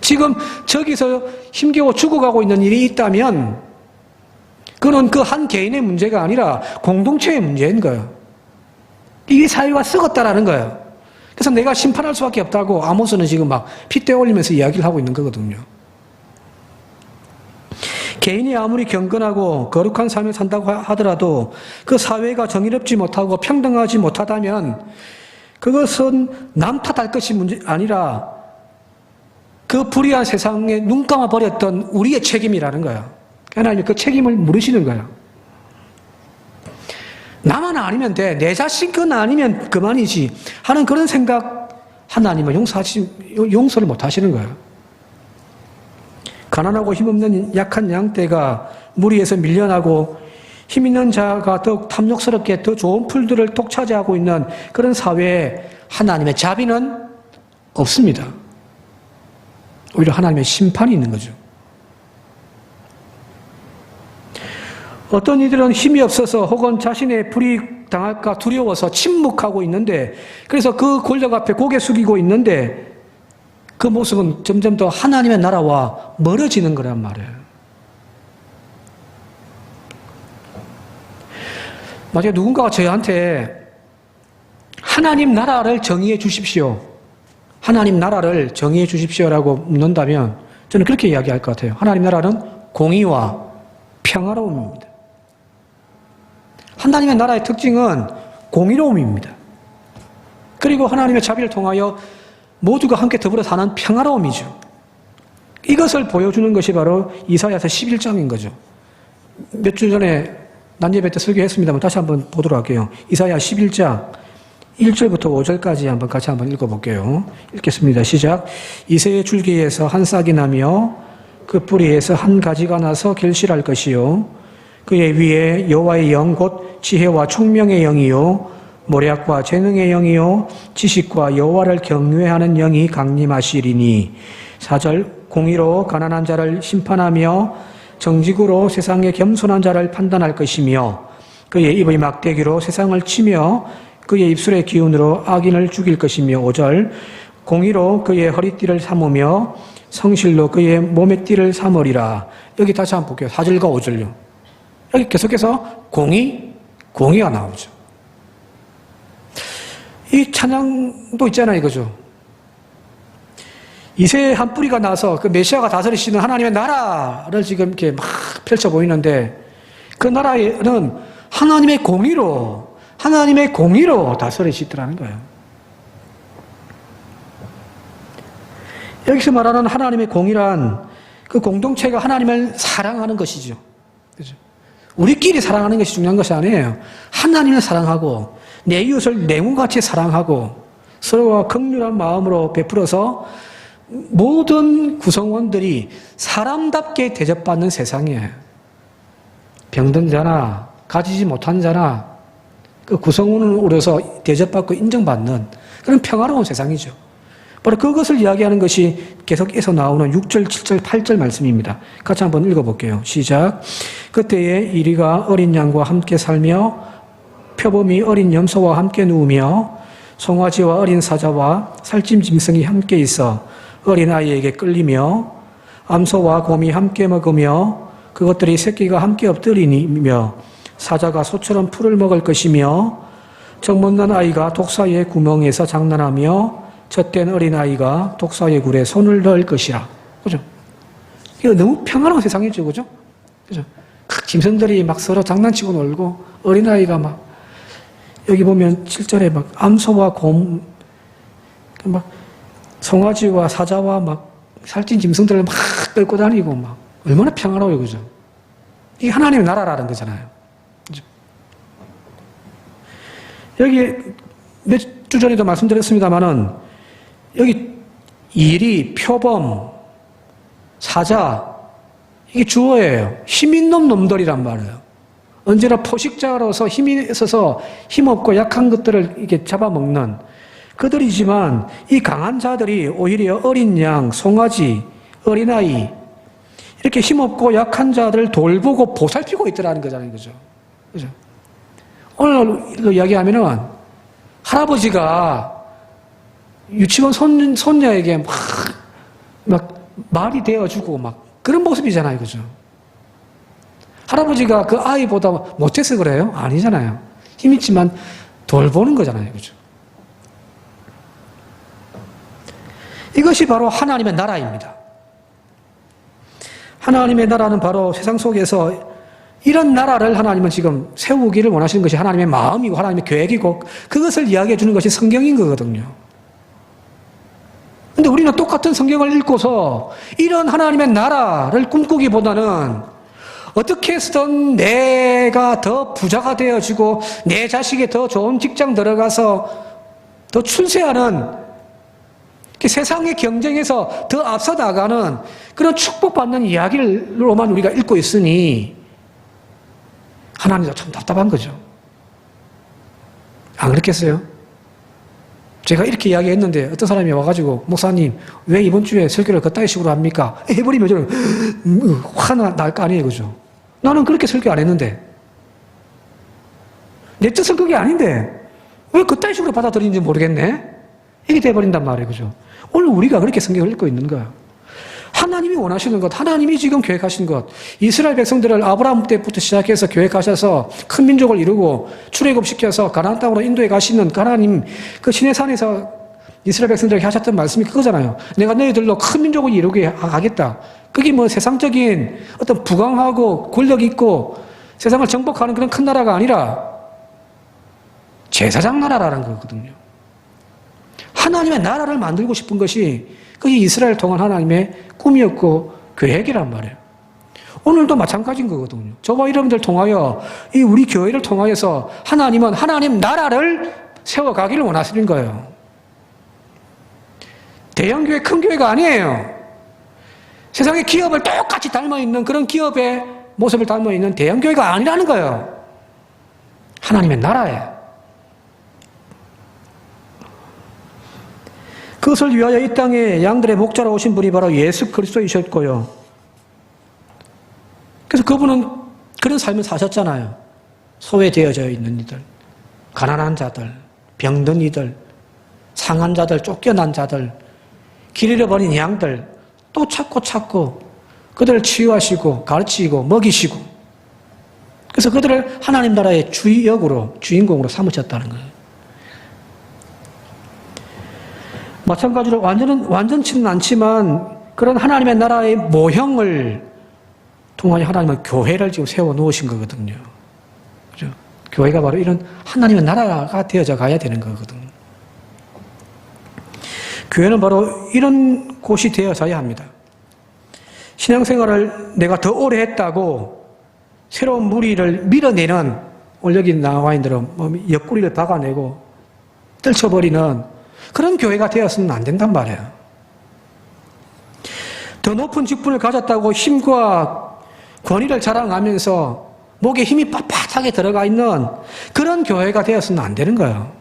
지금 저기서 힘겨워 죽어가고 있는 일이 있다면 그건 그 한 개인의 문제가 아니라 공동체의 문제인 거예요. 이 사회가 썩었다라는 거예요. 그래서 내가 심판할 수밖에 없다고 아모스는 지금 막 핏대 올리면서 이야기를 하고 있는 거거든요. 개인이 아무리 경건하고 거룩한 삶을 산다고 하더라도 그 사회가 정의롭지 못하고 평등하지 못하다면 그것은 남 탓할 것이 문제 아니라 그 불의한 세상에 눈 감아 버렸던 우리의 책임이라는 거예요. 하나님이 그 책임을 물으시는 거예요. 나만 아니면 돼. 내 자식은 아니면 그만이지 하는 그런 생각 하나님은 용서를 못 하시는 거예요. 가난하고 힘없는 약한 양떼가 무리에서 밀려나고 힘있는 자가 더욱 탐욕스럽게 더 좋은 풀들을 독차지하고 있는 그런 사회에 하나님의 자비는 없습니다. 오히려 하나님의 심판이 있는 거죠. 어떤 이들은 힘이 없어서 혹은 자신의 불이 당할까 두려워서 침묵하고 있는데, 그래서 그 권력 앞에 고개 숙이고 있는데 그 모습은 점점 더 하나님의 나라와 멀어지는 거란 말이에요. 만약에 누군가가 저희한테 하나님 나라를 정의해 주십시오, 하나님 나라를 정의해 주십시오라고 묻는다면 저는 그렇게 이야기할 것 같아요. 하나님 나라는 공의와 평화로움입니다. 하나님의 나라의 특징은 공의로움입니다. 그리고 하나님의 자비를 통하여 모두가 함께 더불어 사는 평화로움이죠. 이것을 보여주는 것이 바로 이사야서 11장인 거죠. 몇 주 전에 난예배 때 설교했습니다만 다시 한번 보도록 할게요. 이사야 11장 1절부터 5절까지 한번 같이 한번 읽어볼게요. 읽겠습니다. 시작. 이새의 줄기에서 한 싹이 나며 그 뿌리에서 한 가지가 나서 결실할 것이요 그의 위에 여호와의 영 곧 지혜와 총명의 영이요 모략과 재능의 영이요 지식과 여호와를 경외하는 영이 강림하시리니. 4절. 공의로 가난한 자를 심판하며 정직으로 세상의 겸손한 자를 판단할 것이며 그의 입의 막대기로 세상을 치며 그의 입술의 기운으로 악인을 죽일 것이며. 5절. 공의로 그의 허리띠를 삼으며 성실로 그의 몸의 띠를 삼으리라. 여기 다시 한번 볼게요. 4절과 5절요. 여기 계속해서 공의가 나오죠. 이 찬양도 있잖아요, 이거죠. 이새의 한 뿌리가 나서 그 메시아가 다스리시는 하나님의 나라를 지금 이렇게 막 펼쳐 보이는데 그 나라에는 하나님의 공의로 다스리시더라는 거예요. 여기서 말하는 하나님의 공의란 그 공동체가 하나님을 사랑하는 것이죠. 그죠? 우리끼리 사랑하는 것이 중요한 것이 아니에요. 하나님을 사랑하고 내 이웃을 내 몸같이 사랑하고 서로가 긍휼한 마음으로 베풀어서 모든 구성원들이 사람답게 대접받는 세상이에요. 병든 자나 가지지 못한 자나 그 구성원으로서 대접받고 인정받는 그런 평화로운 세상이죠. 바로 그것을 이야기하는 것이 계속해서 나오는 6절, 7절, 8절 말씀입니다. 같이 한번 읽어볼게요. 시작. 그때에 이리가 어린 양과 함께 살며 표범이 어린 염소와 함께 누우며 송아지와 어린 사자와 살찜 짐승이 함께 있어 어린아이에게 끌리며 암소와 곰이 함께 먹으며 그것들이 새끼가 함께 엎드리며 사자가 소처럼 풀을 먹을 것이며 정못난 아이가 독사의 구멍에서 장난하며 젖된 어린아이가 독사의 굴에 손을 넣을 것이라. 그죠? 이거 너무 평화로운 세상이죠. 그죠? 그죠? 짐승들이 막 서로 장난치고 놀고 어린아이가 막 여기 보면 7절에 막 암소와 곰 막 송아지와 사자와 막 살찐 짐승들을 막 끌고 다니고 막 얼마나 평화로워요. 그죠? 이게 하나님의 나라라는 거잖아요. 그죠? 여기 몇 주 전에도 말씀드렸습니다만은 여기 이리, 표범, 사자 이게 주어예요. 힘 있는 놈들이란 말이에요. 언제나 포식자로서 힘이 있어서 힘없고 약한 것들을 이렇게 잡아먹는 그들이지만 이 강한 자들이 오히려 어린 양, 송아지, 어린아이 이렇게 힘없고 약한 자들을 돌보고 보살피고 있더라는 거잖아요. 그죠? 그죠? 오늘 이야기하면은 할아버지가 유치원 손녀에게 막 말이 되어주고 막 그런 모습이잖아요. 그죠? 할아버지가 그 아이보다 못해서 그래요? 아니잖아요. 힘있지만 돌보는 거잖아요. 그죠? 이것이 바로 하나님의 나라입니다. 하나님의 나라는 바로 세상 속에서 이런 나라를 하나님은 지금 세우기를 원하시는 것이 하나님의 마음이고 하나님의 계획이고 그것을 이야기해 주는 것이 성경인 거거든요. 근데 우리는 똑같은 성경을 읽고서 이런 하나님의 나라를 꿈꾸기보다는 어떻게 해서든 내가 더 부자가 되어지고 내 자식이 더 좋은 직장 들어가서 더 출세하는 세상의 경쟁에서 더 앞서 나가는 그런 축복받는 이야기로만 우리가 읽고 있으니 하나님도 참 답답한 거죠. 안 그렇겠어요? 제가 이렇게 이야기했는데 어떤 사람이 와가지고 목사님 왜 이번 주에 설교를 그따위 식으로 합니까? 해버리면 저는 화나 날 거 아니에요. 그죠? 나는 그렇게 설교 안 했는데 내 뜻은 그게 아닌데 왜 그따위 식으로 받아들이는지 모르겠네? 이게 돼버린단 말이에요. 그죠? 오늘 우리가 그렇게 성경을 읽고 있는 거야. 하나님이 원하시는 것, 하나님이 지금 계획하신 것, 이스라엘 백성들을 아브라함 때부터 시작해서 계획하셔서 큰 민족을 이루고 출애굽시켜서 가나안 땅으로 인도해 가시는 하나님, 그 시내산에서 이스라엘 백성들에게 하셨던 말씀이 그거잖아요. 내가 너희들로 큰 민족을 이루게 하겠다. 그게 뭐 세상적인 어떤 부강하고 권력 있고 세상을 정복하는 그런 큰 나라가 아니라 제사장 나라라는 거거든요. 하나님의 나라를 만들고 싶은 것이 그게 이스라엘을 통한 하나님의 꿈이었고 계획이란 말이에요. 오늘도 마찬가지인 거거든요. 저와 여러분들 통하여 이 우리 교회를 통하여서 하나님은 하나님 나라를 세워가기를 원하시는 거예요. 대형교회, 큰 교회가 아니에요. 세상의 기업을 똑같이 닮아있는 그런 기업의 모습을 닮아있는 대형교회가 아니라는 거예요. 하나님의 나라예요. 그것을 위하여 이 땅에 양들의 목자로 오신 분이 바로 예수 그리스도이셨고요. 그래서 그분은 그런 삶을 사셨잖아요. 소외되어져 있는 이들, 가난한 자들, 병든 이들, 상한 자들, 쫓겨난 자들, 길 잃어버린 양들 또 찾고 그들을 치유하시고 가르치고 먹이시고 그래서 그들을 하나님 나라의 주인공으로 삼으셨다는 거예요. 마찬가지로 완전치는 않지만 그런 하나님의 나라의 모형을 통하여 하나님은 교회를 지금 세워 놓으신 거거든요. 그죠? 교회가 바로 이런 하나님의 나라가 되어져 가야 되는 거거든요. 교회는 바로 이런 곳이 되어져야 합니다. 신앙생활을 내가 더 오래 했다고 새로운 무리를 밀어내는 오늘 여기 나와 있는 대로 옆구리를 박아내고 떨쳐버리는 그런 교회가 되었으면 안 된단 말이에요. 더 높은 직분을 가졌다고 힘과 권위를 자랑하면서 목에 힘이 빳빳하게 들어가 있는 그런 교회가 되었으면 안 되는 거예요.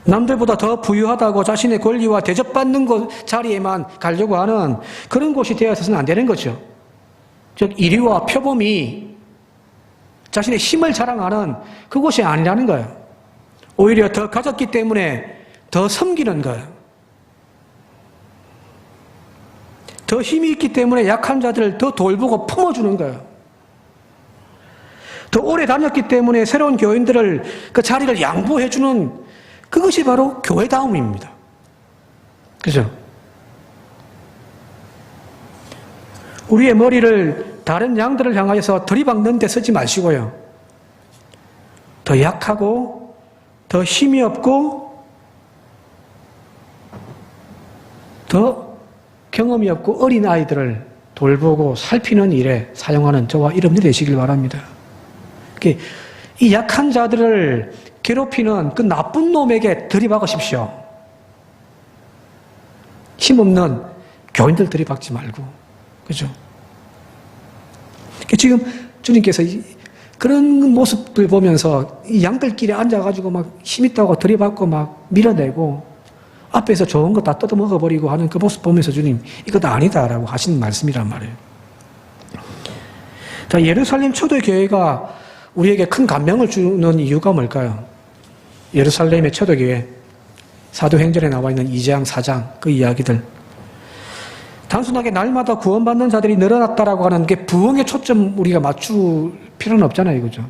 남들보다 더 부유하다고 자신의 권리와 대접받는 곳 자리에만 가려고 하는 그런 곳이 되어서는 안 되는 거죠. 즉 이리와 표범이 자신의 힘을 자랑하는 그곳이 아니라는 거예요. 오히려 더 가졌기 때문에 더 섬기는 거예요. 더 힘이 있기 때문에 약한 자들을 더 돌보고 품어주는 거예요. 더 오래 다녔기 때문에 새로운 교인들을 그 자리를 양보해주는 그것이 바로 교회다움입니다. 그죠? 우리의 머리를 다른 양들을 향하여서 들이박는 데 쓰지 마시고요. 더 약하고 더 힘이 없고 더 경험이 없고 어린 아이들을 돌보고 살피는 일에 사용하는 저와 여러분들이 되시길 바랍니다. 이 약한 자들을 괴롭히는 그 나쁜 놈에게 들이박으십시오. 힘없는 교인들 들이박지 말고. 그죠? 지금 주님께서 그런 모습들 보면서 이 양들끼리 앉아가지고 막 힘있다고 들이박고 막 밀어내고 앞에서 좋은 거 다 뜯어먹어버리고 하는 그 모습 보면서 주님, 이거 다 아니다라고 하시는 말씀이란 말이에요. 자, 예루살렘 초대교회가 우리에게 큰 감명을 주는 이유가 뭘까요? 예루살렘의 초대교회, 사도행전에 나와 있는 2장, 4장 그 이야기들. 단순하게 날마다 구원받는 자들이 늘어났다라고 하는 게 부흥의 초점 우리가 맞출 필요는 없잖아요. 그죠?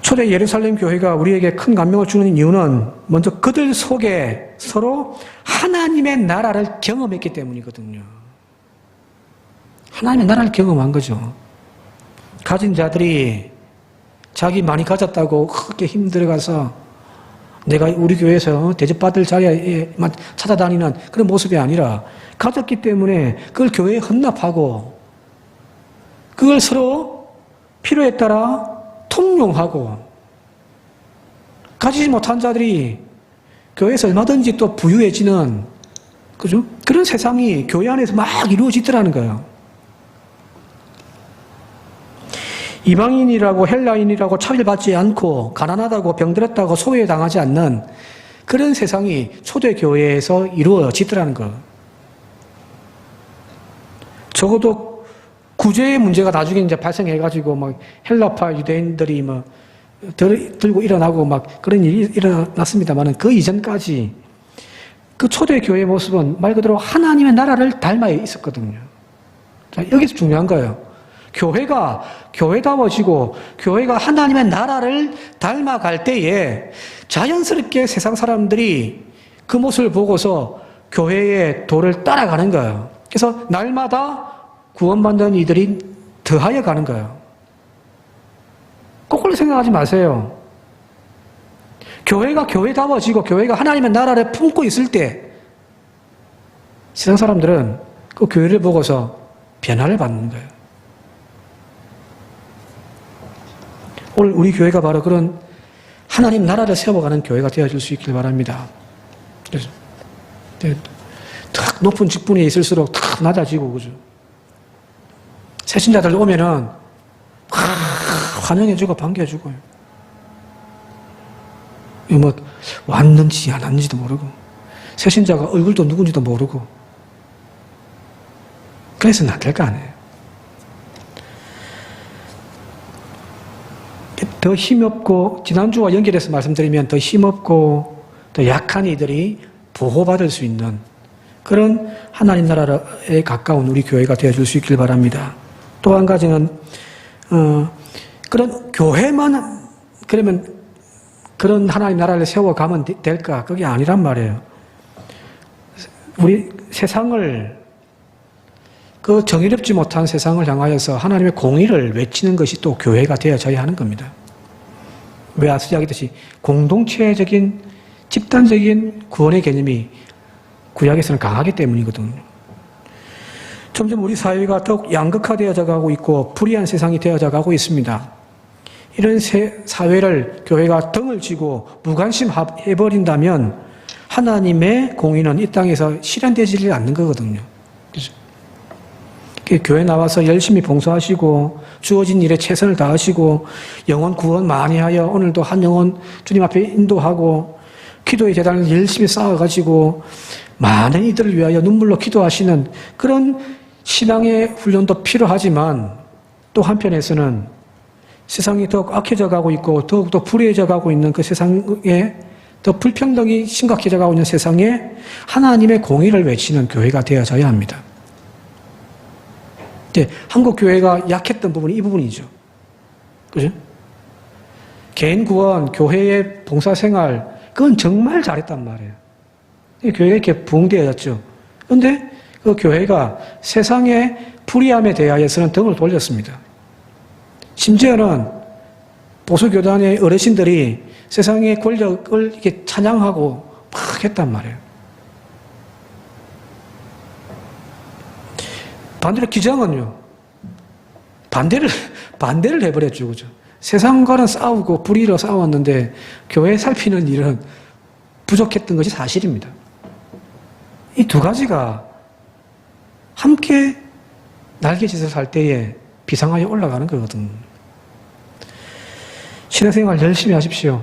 초대 예루살렘 교회가 우리에게 큰 감명을 주는 이유는 먼저 그들 속에 서로 하나님의 나라를 경험했기 때문이거든요. 하나님의 나라를 경험한 거죠. 가진 자들이 자기 많이 가졌다고 그렇게 힘들어가서 내가 우리 교회에서 대접받을 자리에만 찾아다니는 그런 모습이 아니라 가졌기 때문에 그걸 교회에 헌납하고 그걸 서로 필요에 따라 통용하고 가지지 못한 자들이 교회에서 얼마든지 또 부유해지는 그죠? 그런 세상이 교회 안에서 막 이루어지더라는 거예요. 이방인이라고 헬라인이라고 차별받지 않고 가난하다고 병들었다고 소외당하지 않는 그런 세상이 초대교회에서 이루어지더라는 거예요. 적어도 구제의 문제가 나중에 이제 발생해가지고 막 헬라파 유대인들이 막 들고 일어나고 막 그런 일이 일어났습니다만 그 이전까지 그 초대교회의 모습은 말 그대로 하나님의 나라를 닮아 있었거든요. 자, 여기서 중요한 거예요. 교회가 교회다워지고 교회가 하나님의 나라를 닮아갈 때에 자연스럽게 세상 사람들이 그 모습을 보고서 교회의 도를 따라가는 거예요. 그래서 날마다 구원받는 이들이 더하여 가는 거예요. 거꾸로 생각하지 마세요. 교회가 교회다워지고 교회가 하나님의 나라를 품고 있을 때 세상 사람들은 그 교회를 보고서 변화를 받는 거예요. 오늘 우리 교회가 바로 그런 하나님 나라를 세워가는 교회가 되어질 수 있길 바랍니다. 그래서 탁 높은 직분에 있을수록 탁 낮아지고 그죠. 새신자들 오면은 환영해주고 반겨주고 뭐 왔는지 안 왔는지도 모르고 새신자가 얼굴도 누군지도 모르고 그래서는 안 될 거 아니에요. 더 힘없고 지난주와 연결해서 말씀드리면 더 힘없고 더 약한 이들이 보호받을 수 있는 그런 하나님 나라에 가까운 우리 교회가 되어줄 수 있길 바랍니다. 또 한 가지는 그런 교회만 그러면 그런 하나님 나라를 세워가면 될까? 그게 아니란 말이에요. 우리 세상을 그 정의롭지 못한 세상을 향하여서 하나님의 공의를 외치는 것이 또 교회가 되어져야 하는 겁니다. 왜 앞서 이야기했듯이 공동체적인 집단적인 구원의 개념이 구약에서는 강하기 때문이거든요. 점점 우리 사회가 더욱 양극화되어져 가고 있고 불의한 세상이 되어져 가고 있습니다. 이런 사회를 교회가 등을 쥐고 무관심해버린다면 하나님의 공의는 이 땅에서 실현되지 않는 거거든요. 그죠? 교회 나와서 열심히 봉사하시고 주어진 일에 최선을 다하시고 영혼 구원 많이 하여 오늘도 한 영혼 주님 앞에 인도하고 기도의 재단을 열심히 쌓아가지고 많은 이들을 위하여 눈물로 기도하시는 그런 신앙의 훈련도 필요하지만 또 한편에서는 세상이 더욱 악해져 가고 있고 더욱더 불의해져 가고 있는 그 세상에 더 불평등이 심각해져가고 있는 세상에 하나님의 공의를 외치는 교회가 되어져야 합니다. 네, 한국 교회가 약했던 부분이 이 부분이죠. 그죠? 개인 구원, 교회의 봉사생활, 그건 정말 잘했단 말이에요. 교회가 이렇게 부흥되어졌죠. 그런데 그 교회가 세상의 불의함에 대하여서는 등을 돌렸습니다. 심지어는 보수교단의 어르신들이 세상의 권력을 이렇게 찬양하고 막 했단 말이에요. 반대로 기장은요, 반대를 해버렸죠. 그죠? 세상과는 싸우고 불의로 싸웠는데 교회 살피는 일은 부족했던 것이 사실입니다. 이 두 가지가 함께 날개짓을 할 때에 비상하게 올라가는 거거든요. 신앙생활 열심히 하십시오.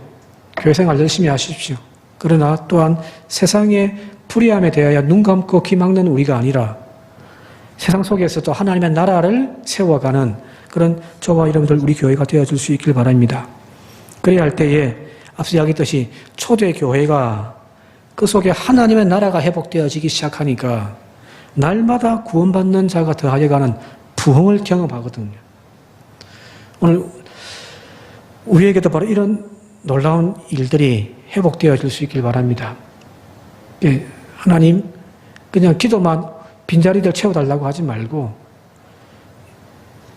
교회생활 열심히 하십시오. 그러나 또한 세상의 불의함에 대하여 눈 감고 귀 막는 우리가 아니라 세상 속에서도 하나님의 나라를 세워가는 그런 저와 여러분들 우리 교회가 되어줄 수 있길 바랍니다. 그래야 할 때에 앞서 이야기했듯이 초대 교회가 그 속에 하나님의 나라가 회복되어지기 시작하니까 날마다 구원받는 자가 더하여가는 부흥을 경험하거든요. 오늘 우리에게도 바로 이런 놀라운 일들이 회복되어질 수 있길 바랍니다. 예, 하나님 그냥 기도만 빈자리들 채워달라고 하지 말고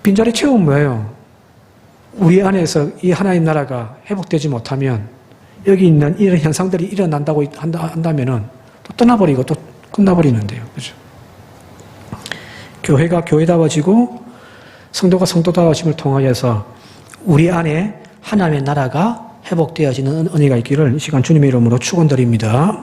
빈자리 채우면 뭐예요? 우리 안에서 이 하나님 나라가 회복되지 못하면 여기 있는 이런 현상들이 일어난다고 한다면은 또 떠나버리고 또 끝나버리는데요. 그죠? 교회가 교회다워지고 성도가 성도다워짐을 통하여서 우리 안에 하나님의 나라가 회복되어지는 은혜가 있기를 이 시간 주님의 이름으로 축원드립니다.